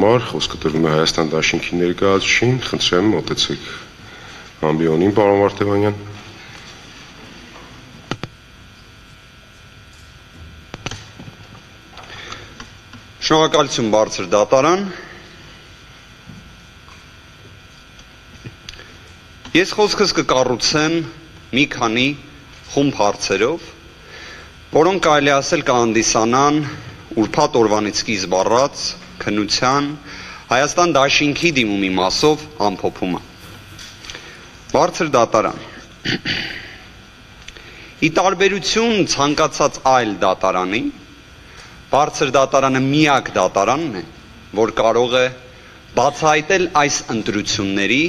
համար, խոսքը տրվում է Հայաստան դաշինքի ներկայացուցիչին, խնդրեմ մոտեցեք ամբիոնին, պարոն Վարդևանյան։ Շնորհակալություն բարձր դատարան։ Ես խոսքս կկառուցեմ մի քանի խումբ հարցերով, որոնք կարելի ասել կհանդիսանան ուրբաթ օրվանից սկիզբ առած քննության Հայաստան դաշինքի դիմումի մասով ամփոփումը։ Բարձր դատարան։ Ի տարբերություն ցանկացած այլ դատարանի, բարձր դատարանը միակ դատարանն է, որ կարող է բացահայտել այս ընտրությունների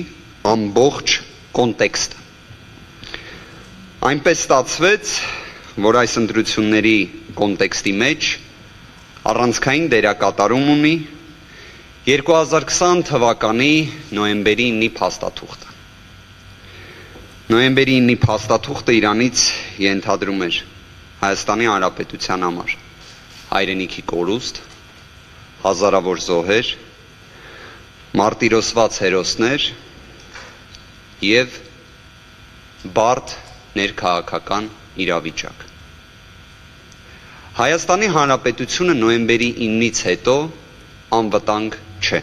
ամբողջ կոնտեքստը։ Այնպես ստացվեց, որ այս ընտրությունների կոնտեքստի մեջ առանցքային դերակատարում ունի 2020 թվականի նոյեմբերի 9-ի փաստաթուղթը։ Նոյեմբերի 9-ի փաստաթուղթը իրանից ենթադրում էր Հայաստանի Հանրապետության համար հայրենիքի կորուստ, հազարավոր զոհեր, մարտիրոսված հերոսներ և բարդ ներքաղաքական իրավիճակ։ Հայաստանի Հանրապետությունը նոյեմբերի 9-ից հետո անվտանգ չէ։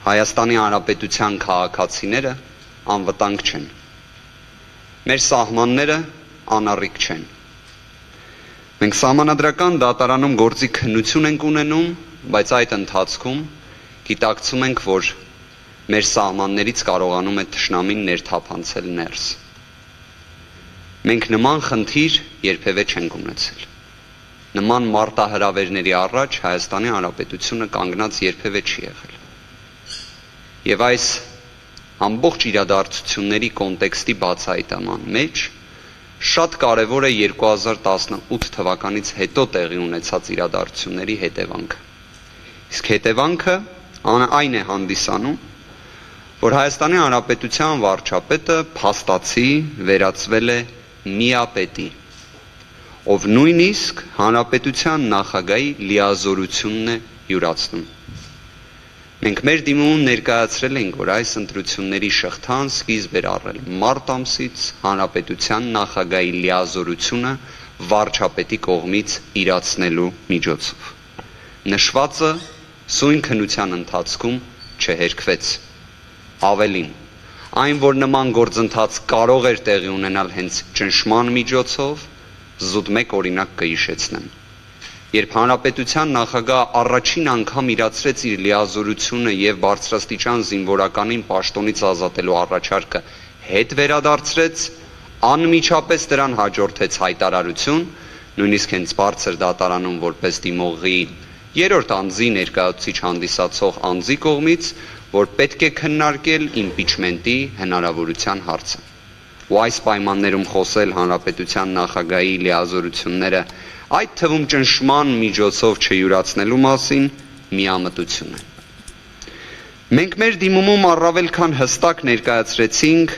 Հայաստանի Հանրապետության քաղաքացիները անվտանգ չեն։ Մեր սահմանները անառիկ չեն։ Մենք սահմանադրական դատարանում գործի քննություն ենք ունենում, բայց այդ ընթացքում գիտակցում ենք, որ մեր սահմաններից կարողանում է թշնամին ներթափանցել ներս։ Մենք նման խնդիր երբևէ չենք ունեցել։ Նման մարտահրավերների առաջ Հայաստանի Հանրապետությունը կանգնած երբևէ չի եղել։ Եվ այս ամբողջ իրադարձությունների կոնտեքստի բացահայտման մեջ շատ կարևոր է 2018 թվականից հետո տեղի ունեցած իրադարձությունների հետևանքը։ Իսկ հետևանքը այն է հանդիսանում, որ Հայաստանի Հանրապետության վարչապետը փաստացի վերածվել է միապետի, ով նույնիսկ Հանրապետության նախագահի լիազորությունն է յուրացնում։ Մենք մեր դիմումում ներկայացրել ենք, որ այս ընտրությունների շղթան սկիզբ էր առել մարտ ամսից Հանրապետության նախագահի լիազորությունը վարչապետի կողմից իրացնելու միջոցով։ Նշվածը սույն քննության ընթացքում չհերքվեց։ Ավելին, այն, որ նման գործընթաց կարող էր տեղի ունենալ հենց ճնշման միջոցով, զուտ մեկ օրինակ կհիշեցնեմ։ Երբ Հանրապետության նախագահը առաջին անգամ իրացրեց իր լիազորությունը և բարձրաստիճան զինվորականին պաշտոնից ազատելու առաջարկը հետ վերադարձրեց, անմիջապես դրան հաջորդեց հայտարարություն, նույնիսկ հենց բարձր դատարանում որպես դիմողի երրորդ անձի ներկայացուցիչ հանդիսացող անձի կողմից, որ պետք է քննարկել իմպիչմենտի հնարավորության հարցը։ Ու այս պայմաններում խոսել Հանրապետության նախագահի լիազորությունները, այդ թվում ճնշման միջոցով չյուրացնելու մասին միամտություն է։ Մենք մեր դիմումում առավել քան հստակ ներկայացրեցինք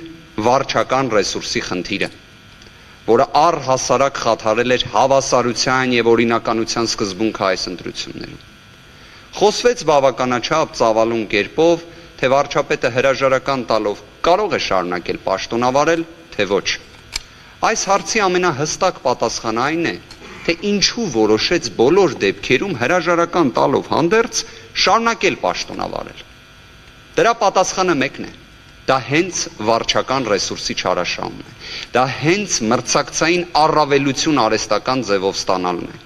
վարչական ռեսուրսի խնդիրը, որը առհասարակ խաթարել էր հավասարության և օրինականության սկզբունքը այս ընտրություններում։ Խոսվեց բավականաչափ ծավալուն կերպով, թե վարչապետը հրաժարական տալով կարող է շարունակել պաշտոնավարել, թե ոչ։ Այս հարցի ամենահստակ պատասխանը այն է, թե ինչու որոշեց բոլոր դեպքերում հրաժարական տալով հանդերձ շարունակել պաշտոնավարել։ Դրա պատասխանը մեկն է, դա հենց վարչական ռեսուրսի չարաշահումն է, դա հենց մրցակցային առավելություն արհեստական ձևով ստանալն է։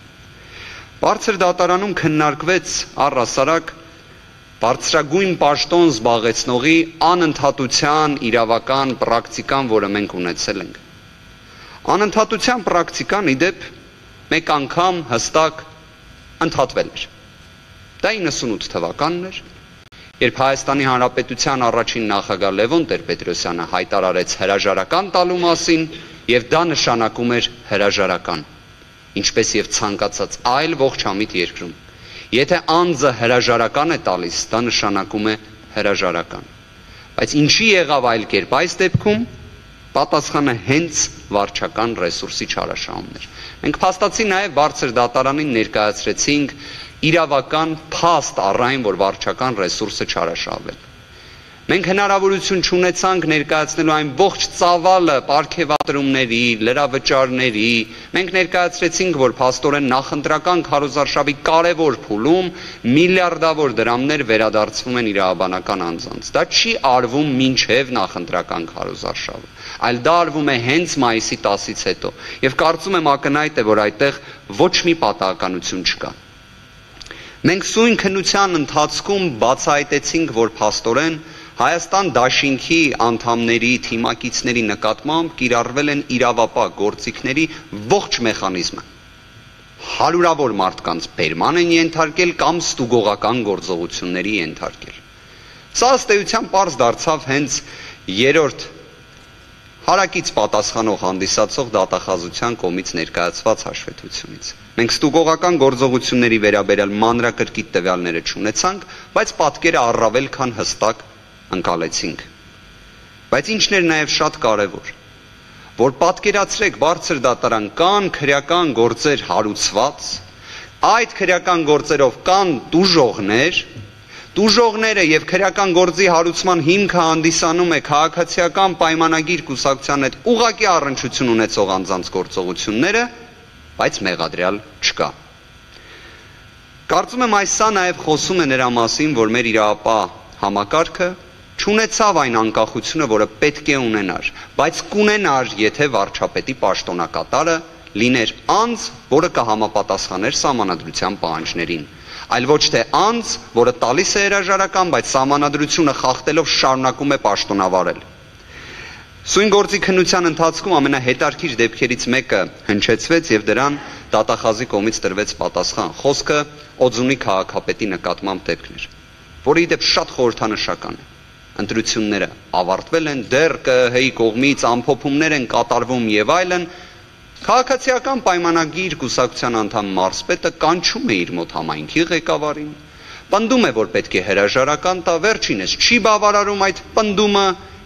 Բարձր դատարանում քննարկվեց առհասարակ բարձրագույն պաշտոն զբաղեցնողի անընդհատության իրավական պրակտիկան, որը մենք ունեցել ենք։ Անընդհատության պրակտիկան, ի դեպ, մեկ անգամ հստակ ընդհատվել էր։ Դա 98 թվականն էր, երբ Հայաստանի Հանրապետության առաջին նախագահ Լևոն Տեր-Պետրոսյանը հայտարարեց հրաժարական տալու մասին, և դա նշանակում էր հրաժարական, ինչպես և ցանկացած այլ ողջամիտ երկրում։ Եթե անձը հրաժարական է տալիս, դա նշանակում է հրաժարական։ Բայց ինչի եղավ այլ կերպ այս դեպքում, պատասխանը հենց վարչական ռեսուրսի չարաշահումն էր։ Մենք փաստացի նաև բարձր դատարանին ներկայացրեցինք իրավական փաստ առայն, որ վարչական ռեսուրսը չարաշահվել։ Մենք հնարավորություն չունեցանք ներկայացնելու այն ողջ ծավալը պարգևատրումների, լրավճարների, մենք ներկայացրեցինք, որ փաստորեն նախընտրական քարոզարշավի կարևոր փուլում միլիարդավոր դրամներ վերադարձվում են իրավաբանական անձանց։ Դա չի արվում մինչև նախընտրական քարոզարշավը, այլ դա արվում է հենց մայիսի 10-ից հետո, եւ կարծում եմ ակնհայտ է, որ այդտեղ ոչ մի պատահականություն չկա։ Մենք սույն քննության ընթացքում բացահայտեցինք, որ փաստորեն Հայաստան դաշինքի անդամների, թիմակիցների նկատմամբ կիրառվել են իրավապահ գործիքների ողջ մեխանիզմը։ Հարյուրավոր մարդկանց բերման են ենթարկել կամ ստուգողական գործողությունների ենթարկել։ Սա ըստ էության պարզ դարձավ հենց երրորդ հարակից պատասխանող հանդիսացող դատախազության կողմից ներկայացված հաշվետվությունից։ Մենք ստուգողական գործողությունների վերաբերյալ մանրակրկիտ տվյալները չունեցանք, բայց պատկերը առավել քան հստակ ընկալեցինք։ Բայց ինչն էր նաև շատ կարևոր, որ պատկերացրեք բարձր դատարան կան քրեական գործեր հարուցված, այդ քրեական գործերով կան տուժողները եւ քրեական գործի հարուցման հիմքը հանդիսանում է քաղաքացիական պայմանագիր կուսակցության հետ ուղղակի առնչություն ունեցող անձանց գործողությունները, բայց մեղադրյալ չկա։ Կարծում եմ այս սա նաև խոսում է նրա մասին, որ մեր իրավապահ համակարգը չունեցավ այն անկախությունը, որը պետք է ունենար, բայց կունենար, եթե վարչապետի պաշտոնակատարը լիներ անձ, որը կհամապատասխաներ սահմանադրության պահանջներին, այլ ոչ թե անձ, որը տալիս է հրաժարական, բայց սահմանադրությունը խախտելով շարունակում է պաշտոնավարել։ Սույն գործի քննության ընթացքում ամենահետաքրքիր դեպքերից մեկը հնչեցվեց եւ դրան դատախազի կողմից տրվեց պատասխան։ Խոսքը Օձունի քաղաքապետի նկատմամբ դեպքն էր, որը ի դեպ շատ խորհրդանշական է։ Ընտրությունները ավարտվել են, դեռ ԿՀ-ի կողմից ամփոփումներ են կատարվում եւ այլն, քաղաքացիական պայմանագիր կուսակցության անդամ Մարսպետը կանչում է իր մոտ համայնքի ղեկավարին, պնդում է, որ պետք է հրաժարական տա, վերջինս չի բավարարում այդ պնդումը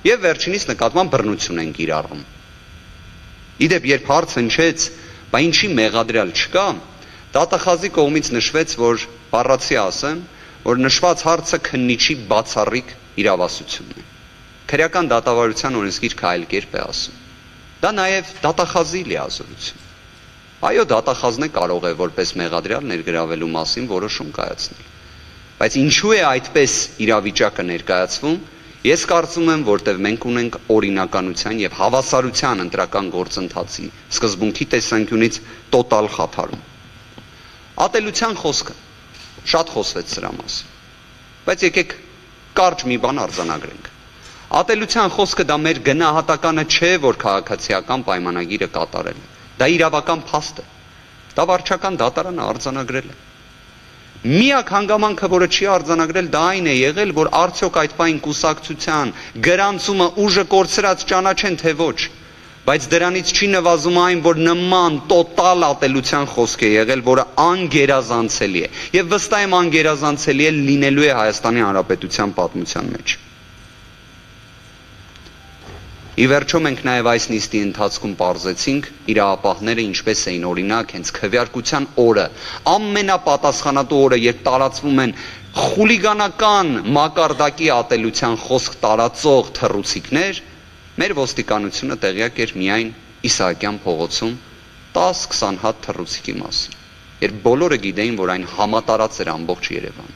եւ վերջինիս նկատմամբ բռնություն են կիրառում։ Իդեպ երբ հարց հնչեց, բա ինչի մեղադրյալ չկա, դատախազի կողմից նշվեց, որ բառացի ասեմ, որ նշված հարցը քննիչի բացառիկ իրավասությունն է։ Քրեական դատավարության օրենսգիրքը այլ կերպ է ասում։ Դա նաև դատախազի լիազորություն։ Այո, դատախազն է կարող է որպես մեղադրյալ ներգրավելու մասին որոշում կայացնել։ Բայց ինչու է այդպես իրավիճակը ներկայացվում, ես կարծում եմ, որտեղ մենք ունենք օրինականության եւ հավասարության ընտրական գործընթացի սկզբունքի տեսանկյունից տոտալ խաթարում։ Ատելության խոսքը շատ խոսվեց սրա մասին։ Բայց եկեք կարճ մի բան արձանագրենք։ Ատելության խոսքը դա մեր գնահատականը չէ, որ քաղաքացիական պայմանագիրը կատարել է։ Դա իրավական փաստ է։ Դա վարչական դատարանը արձանագրել է։ Միակ հանգամանքը, որը չի արձանագրել, դա այն է եղել, որ արդյոք այդ պայն կուսակցության գրանցումը ուժը կորցրած ճանաչեն թե ոչ, բայց դրանից չի նվազում այն, որ նման տոտալ ատելության խոսք է եղել, որը անգերազանցելի է, եւ վստահ եմ անգերազանցելի է լինելու է Հայաստանի Հանրապետության պատմության մեջ։ Ի վերջո մենք նաև այս նիստի ընթացքում պարզեցինք իրավապահները ինչպես էին օրինակ հենց քվեարկության օրը, ամենապատասխանատու օրը, երբ տարածվում են խուլիգանական մակարդակի ատելության խոսք տարածող թռուցիկներ, մեր ոստիկանությունը տեղյակ էր միայն Իսահակյան փողոցում 10-20 հատ թռուցիկի մասին, երբ բոլորը գիտեին, որ այն համատարած էր ամբողջ Երևան։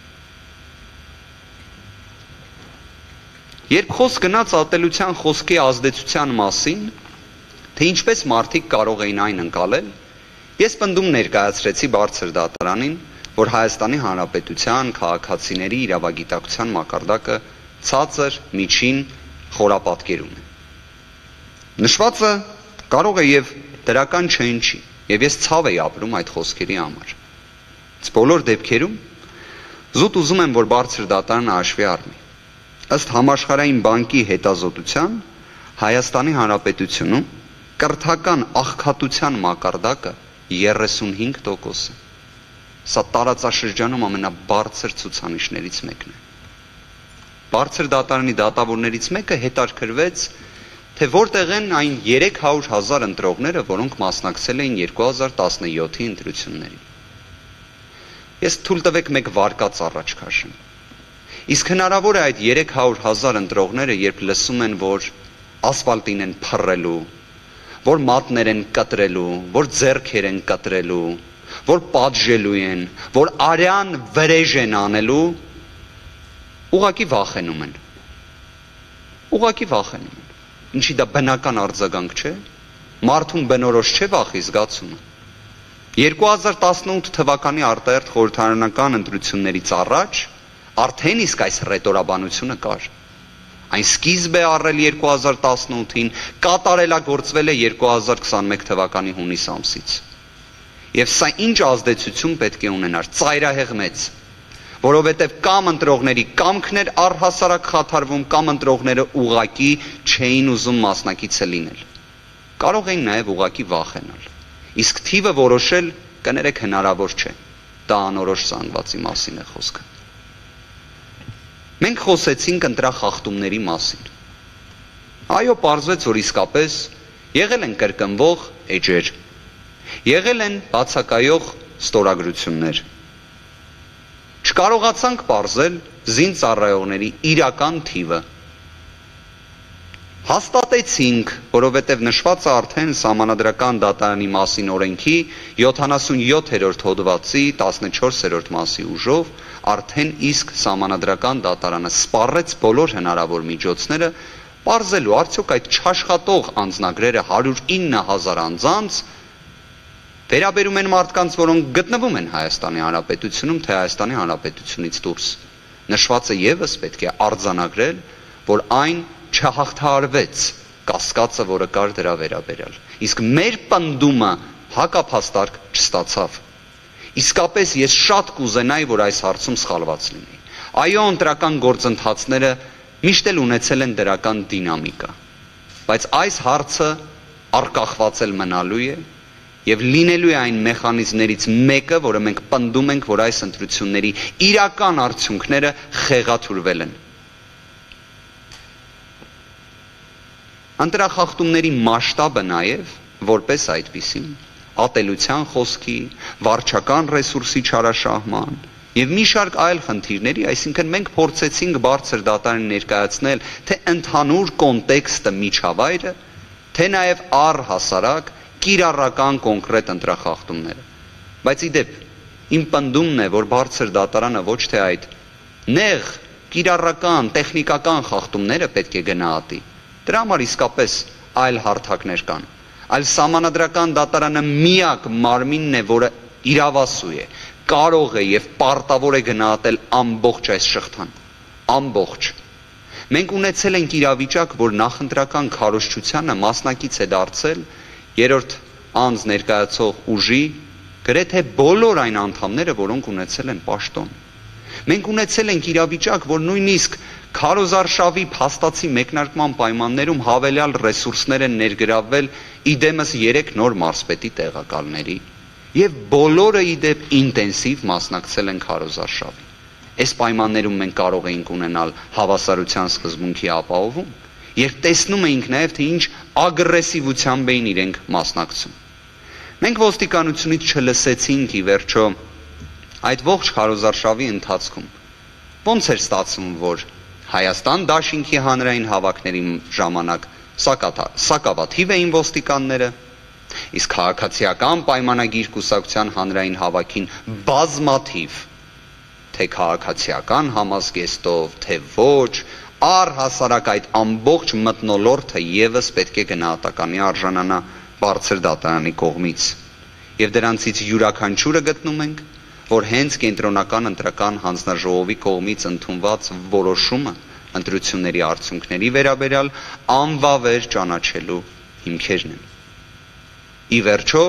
Երբ խոսք գնաց ատելության խոսքի ազդեցության մասին, թե ինչպես մարդիկ կարող էին այն ընկալել, ես պնդում ներկայացրեցի բարձր դատարանին, որ Հայաստանի Հանրապետության քաղաքացիների իրավագիտակցության մակարդակը ցածր, միջին, խորապատկերում է։ Նշվածը կարող է եւ դրական չհնչի, եւ ես ցավ եի ապրում այդ խոսքերի համար։ Այս բոլոր դեպքերում զուտ ուզում եմ, որ բարձր դատարանը հաշվի առնի։ Ըստ համաշխարհային բանկի հետազոտության Հայաստանի Հանրապետությունում կրթական աղքատության մակարդակը 35% է։ Սա տարածաշրջանում ամենաբարձր ցուցանիշներից մեկն է։ Բարձր դատարանի դատավորներից մեկը հետաքրքրվեց, թե որտեղ են այն 300,000 ընտրողները, որոնք մասնակցել էին 2017-ի ընտրություններին։ Ես թույլ տվեք մեկ վարկած առաջ քաշեմ։ Իսկ հնարավոր է այդ 300,000 ընտրողները, երբ լսում են, որ ասֆալտին են փռելու, որ մատներ են կտրելու, որ ձեռքեր են կտրելու, որ պատժելու են, որ արյան վրեժ են անելու, ուղղակի վախենում են։ Ուղղակի վախենում են։ Ինչի դա բնական արձագանք չէ։ Մարդուն բնորոշ չէ վախի զգացումը։ 2018 թվականի արտահերթ խորհրդարանական ընտրություններից առաջ արդեն իսկ այս ռետորաբանությունը կար։ Այն սկիզբ է առել 2018-ին, կատարելագործվել է 2021 թվականի հունիս ամսից։ Եվ սա ինչ ազդեցություն պետք է ունենար, ծայրահեղ մեծ, որովհետև կամ ընտրողների կամքն էր առհասարակ խաթարվում, կամ ընտրողները ուղղակի չէին ուզում մասնակիցը լինել։ Կարող էին նաև ուղղակի վախենալ։ Իսկ թիվը որոշել, կներեք, հնարավոր չէ։ Դա անորոշ զանգվածի մասին է խոսքը։ Մենք խոսեցինք ընտրախախտումների մասին։ Այո, պարզվեց, որ իսկապես եղել են կրկնվող էջեր, եղել են բացակայող ստորագրություններ։ Չկարողացանք պարզել զինծ ծառայողների իրական թիվը։ Հաստատեցինք, որովհետև նշված է արդեն Սահմանադրական դատարանի մասին օրենքի 77-րդ հոդվածի 14-րդ մասի ուժով արդեն իսկ Սահմանադրական դատարանը սպառեց բոլոր հնարավոր միջոցները պարզելու արդյոք այդ չաշխատող անձնագրերը 109,000 անձանց վերաբերում են մարդկանց, որոնք գտնվում են Հայաստանի Հանրապետությունում, թե Հայաստանի Հանրապետությունից դուրս։ Նշվածը ևս պետք է արձանագրել, որ այն չհաղթահարվեց կասկածը, որը կար դրա վերաբերյալ։ Իսկ մեր պնդումը հակափաստարկ չստացավ։ Իսկապես ես շատ կուզենայի, որ այս հարցում սխալված լինի։ Այո, ընտրական գործընթացները միշտ էլ ունեցել են դրական դինամիկա, բայց այս հարցը արկախված էլ մնալու է եւ լինելու է այն մեխանիզմներից մեկը, որը մենք պնդում ենք, որ այս ընտրությունների իրական արդյունքները խեղաթյուրվել են։ Ընտրախախտումների մասշտաբը նաև որպես այդպիսին, ատելության խոսքի, վարչական ռեսուրսի չարաշահման եւ մի շարք այլ խնդիրների, այսինքն մենք փորձեցինք բարձր դատարանին ներկայացնել թե ընդհանուր կոնտեքստը միջավայրը, թե նաև առհասարակ կիրառական կոնկրետ ընտրախախտումները։ Բայց ի դեպ, իմ պնդումն է, որ բարձր դատարանը ոչ թե այդ նեղ կիրառական, տեխնիկական խախտումները պետք է գնահատի, դրա համար իսկապես այլ հարթակներ կան, այլ Սահմանադրական դատարանը միակ մարմինն է, որը իրավասու է, կարող է եւ պարտավոր է գնահատել ամբողջ այս շղթան, ամբողջ։ Մենք ունեցել ենք իրավիճակ, որ նախընտրական քարոզչությանը մասնակից է դարձել երրորդ անձ ներկայացող ուժի գրեթե բոլոր այն անդամները, որոնք ունեցել են պաշտոն։ Մենք ունեցել ենք իրավիճակ, որ նույնիսկ քարոզարշավի փաստացի մեկնարկման պայմաններում հավելյալ ռեսուրսներ են ներգրավվել իդեմս 3 նոր մարզպետի տեղակալների եւ բոլորը իդեպ ինտենսիվ մասնակցել են քարոզարշավին։ Այս պայմաններում մենք կարող էինք ունենալ հավասարության սկզբունքի ապահովում, երբ տեսնում էինք նաեւ թե ինչ ագրեսիվությամբ էին իրենք մասնակցում։ Մենք ոստիկանությունից չլսեցինք ի վերջո այդ ողջ քարոզարշավի ընթացքում ոնց էր ստացվում, որ Հայաստան դաշինքի հանրային հավաքների ժամանակ սակավաթիվ էին ոստիկանները, իսկ քաղաքացիական պայմանագիր կուսակցության հանրային հավաքին բազմաթիվ, թե քաղաքացիական համազգեստով, թե ոչ, առհասարակ այդ ամբողջ մթնոլորտը ևս պետք է գնահատականի արժանանա բարձր դատարանի կողմից։ Եվ դրանցից յուրաքանչյուրը գտնում ենք, որ հենց կենտրոնական ընտրական հանձնաժողովի կողմից ընդունված որոշումը ընտրությունների արդյունքների վերաբերյալ անվավեր ճանաչելու հիմքերն են։ Ի վերջո,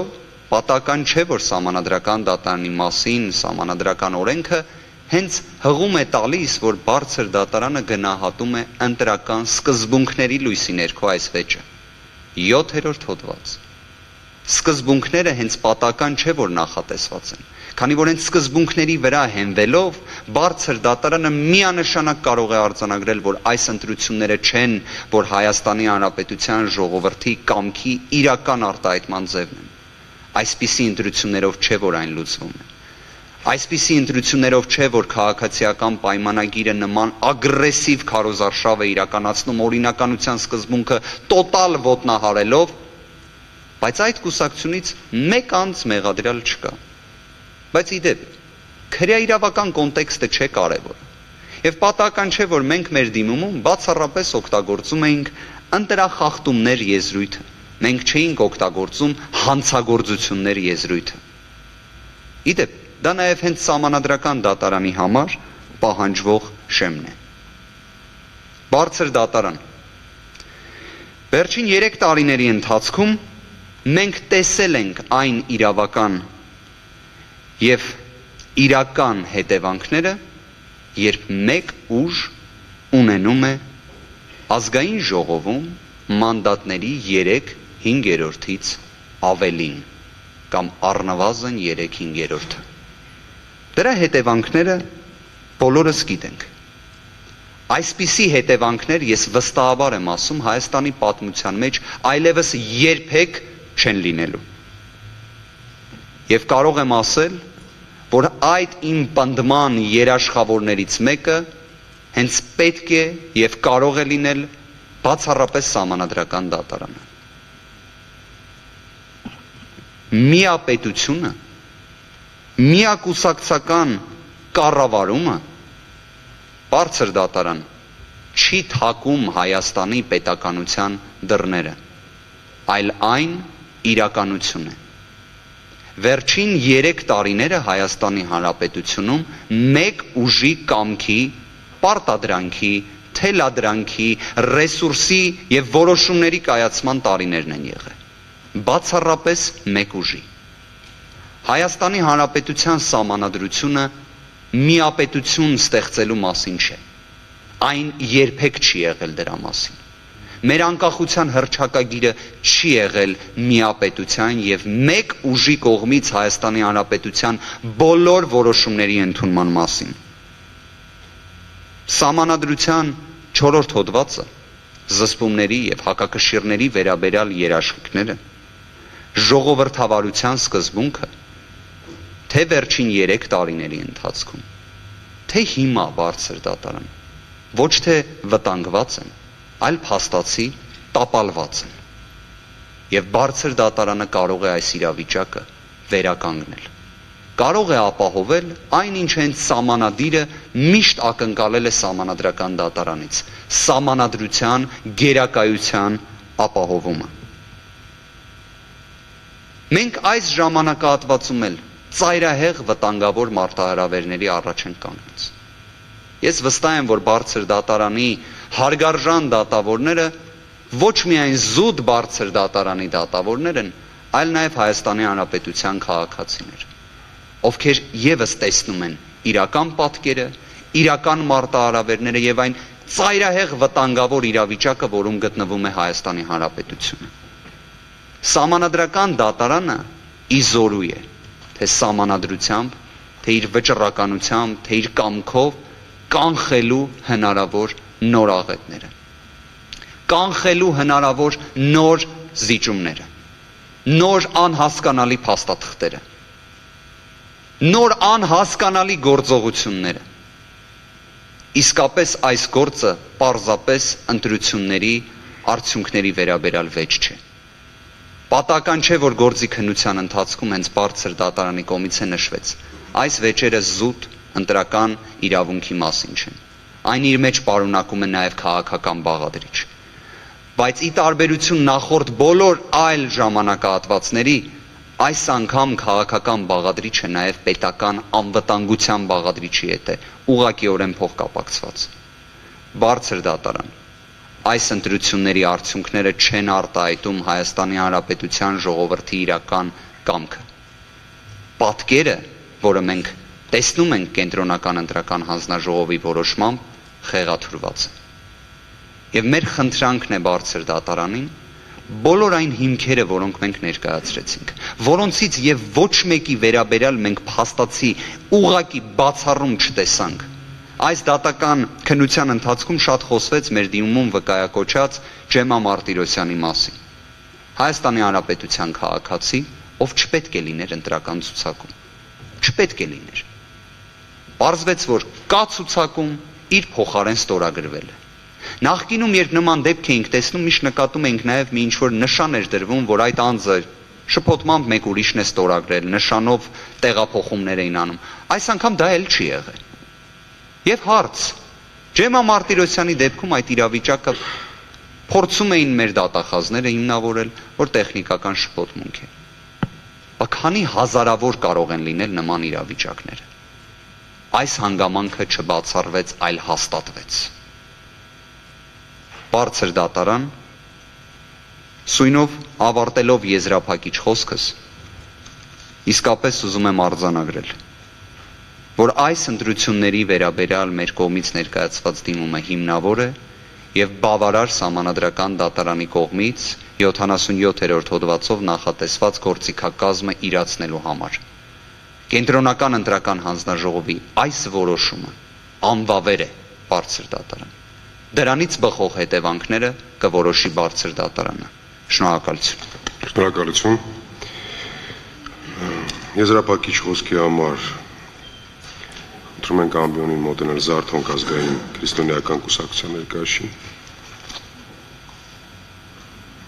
պատահական չէ, որ Սահմանադրական դատարանի մասին Սահմանադրական օրենքը հենց հղում է տալիս, որ բարձր դատարանը գնահատում է ընտրական սկզբունքների լույսի ներքո այս վեճը։ 7-րդ հոդված։ Սկզբունքները հենց պատահական չէ, որ նախատեսված են, քանի որ հենց սկզբունքների վրա հենվելով բարձր դատարանը միանշանակ կարող է արձանագրել, որ այս ընտրությունները չեն, որ Հայաստանի Հանրապետության ժողովրդի կամքի իրական արտահայտման ձևն են։ Այսպիսի ընտրություններով չէ, որ այն լուծվում է։ Այսպիսի ընտրություններով չէ, որ քաղաքացիական պայմանագիրը նման ագրեսիվ քարոզարշավ է իրականացնում օրինականության սկզբունքը տոտալ ոտնահարելով, բայց այդ կուսակցությունից մեկ անձ մեղադրյալ չկա։ Բայց իդեպ, քրեաիրավական կոնտեքստը չէ կարևորը։ Եվ պատահական չէ, որ մենք մեր դիմումում բացառապես օգտագործում էինք ընտրախախտումներ եզրույթը։ Մենք չէինք օգտագործում հանցագործություններ եզրույթը։ Իդեպ, դա նաև հենց սահմանադրական դատարանի համար պահանջվող շեմն է։ Բարձր դատարան։ Վերջին 3 տարիների ընթացքում մենք տեսել ենք այն իրավական և իրական հետևանքները, երբ մեկ ուժ ունենում է ազգային ժողովում մանդատների 3/5-ից ավելին կամ առնվազն 3/5-ը։ Դրա հետևանքները բոլորս գիտենք։ Այսպիսի հետևանքներ ես վստահաբար եմ ասում Հայաստանի պատմության մեջ այլևս երբեք չեն լինելու։ Եվ կարող եմ ասել, որ այդ իմ պնդման երաշխավորներից մեկը հենց պետք է և կարող է լինել բացառապես սահմանադրական դատարանը։ Միապետությունը, միակուսակցական կառավարումը, բարձր դատարան, չի թակում Հայաստանի պետականության դռները, այլ այն իրականություն է։ Վերջին 3 տարիները Հայաստանի Հանրապետությունում մեկ ուժի կամքի, պարտադրանքի, թելադրանքի, ռեսուրսի և որոշումների կայացման տարիներն են եղել։ Բացառապես մեկ ուժի։ Հայաստանի Հանրապետության սահմանադրությունը միապետություն ստեղծելու մասին չէ։ Այն երբեք չի եղել դրա մասին։ Մեր անկախության հռչակագիրը չի եղել միապետության և մեկ ուժի կողմից Հայաստանի Հանրապետության բոլոր որոշումների ընդունման մասին։ Սահմանադրության 4-րդ հոդվածը, զսպումների և հակակշիռների վերաբերյալ երաշխիքները, ժողովրդավարության սկզբունքը, թե վերջին 3 տարիների ընթացքում, թե հիմա բարձր դատարան, ոչ թե վտանգված են, այլ փաստացի տապալված են։ Եվ բարձր դատարանը կարող է այս իրավիճակը վերականգնել։ Կարող է ապահովել այն, ինչ հենց սահմանադիրը միշտ ակնկալել է սահմանադրական դատարանից, սահմանադրության գերակայության ապահովումը։ Մենք այս ժամանակահատվածում էլ ծայրահեղ վտանգավոր մարտահրավերների առաջ ենք կանգնած։ Ես վստահ եմ, որ բարձր դատարանի հարգարժան դատավորները ոչ միայն զուտ բարձր դատարանի դատավորներ են, այլ նաև Հայաստանի Հանրապետության քաղաքացիներ, ովքեր ևս տեսնում են իրական պատկերը, իրական մարտահրավերները և այն ծայրահեղ վտանգավոր իրավիճակը, որում գտնվում է Հայաստանի Հանրապետությունը։ Սահմանադրական դատարանը իզորու է, թե սահմանադրությամբ, թե իր վճռականությամբ, թե իր կամքով կանխելու հնարավոր նոր աղետները, կանխելու հնարավոր նոր զիջումները, նոր անհասկանալի փաստաթղթերը, նոր անհասկանալի գործողությունները։ Իսկապես այս գործը պարզապես ընտրությունների արդյունքների վերաբերյալ վեճ չէ։ Պատահական չէ, որ գործի քննության ընթացքում հենց բարձր դատարանի կողմից է նշվեց։ Այս վեճերը զուտ ընտրական իրավունքի մասին չեն։ Այն իր մեջ պարունակում է նաև քաղաքական բաղադրիչ։ Բայց ի տարբերություն նախորդ բոլոր այլ ժամանակահատվածների, այս անգամ քաղաքական բաղադրիչը նաև պետական անվտանգության բաղադրիչի հետ է ուղղակիորեն փոխկապակցված։ Բարձր դատարան, այս ընտրությունների արդյունքները չեն արտահայտում Հայաստանի Հանրապետության ժողովրդի իրական կամքը։ Պատկերը, որը մենք տեսնում ենք կենտրոնական ընտրական հանձնաժողովի որոշմամբ, խեղաթյուրված է։ Եվ մեր խնդրանքն է բարձր դատարանին, բոլոր այն հիմքերը, որոնք մենք ներկայացրեցինք, որոնցից և ոչ մեկի վերաբերյալ մենք փաստացի ուղղակի բացառում չտեսանք։ Այս դատական քննության ընթացքում շատ խոսվեց մեր դիմումում վկայակոչած Ջեմա Մարտիրոսյանի մասին։ Հայաստանի Հանրապետության քաղաքացի, ով չպետք է լիներ ընտրական ցուցակում։ Չպետք է լիներ։ Պարզվեց, որ կա ցուցակում իր փոխարեն ստորագրվել է։ Նախկինում, երբ նման դեպք էինք տեսնում, միշտ նկատում էինք նաև մի ինչ-որ նշան էր դրվում, որ այդ անձը շփոթմամբ մեկ ուրիշն է ստորագրել, նշանով տեղափոխումներ էին անում։ Այս անգամ դա էլ չի եղել։ Եվ հարց, Ջեմա Մարտիրոսյանի դեպքում այդ իրավիճակը փորձում էին մեր դատախազները հիմնավորել, որ տեխնիկական շփոթմունք է։ Քանի հազարավոր կարող են լինել նման իրավիճակները։ Այս հանգամանքը չբացառվեց, այլ հաստատվեց։ Բարձր դատարան, սույնով ավարտելով եզրափակիչ խոսքս, իսկապես ուզում եմ արձանագրել, որ այս ընտրությունների վերաբերյալ մեր կողմից ներկայացված դիմումը հիմնավոր է և բավարար սահմանադրական դատարանի կողմից 77-րդ հոդվածով նախատեսված գործիքակազմը իրացնելու համար։ Կենտրոնական ընտրական հանձնաժողովի այս որոշումը անվավեր է բարձր դատարան։ Դրանից բխող հետևանքները կորոշի բարձր դատարանը։ Շնորհակալություն։ Շնորհակալություն։ Եզրափակիչ խոսքի համար ընտրում ենք ամբիոնին մոտենել Զարթոնք ազգային քրիստոնեական կուսակցության ներկայացուցիչ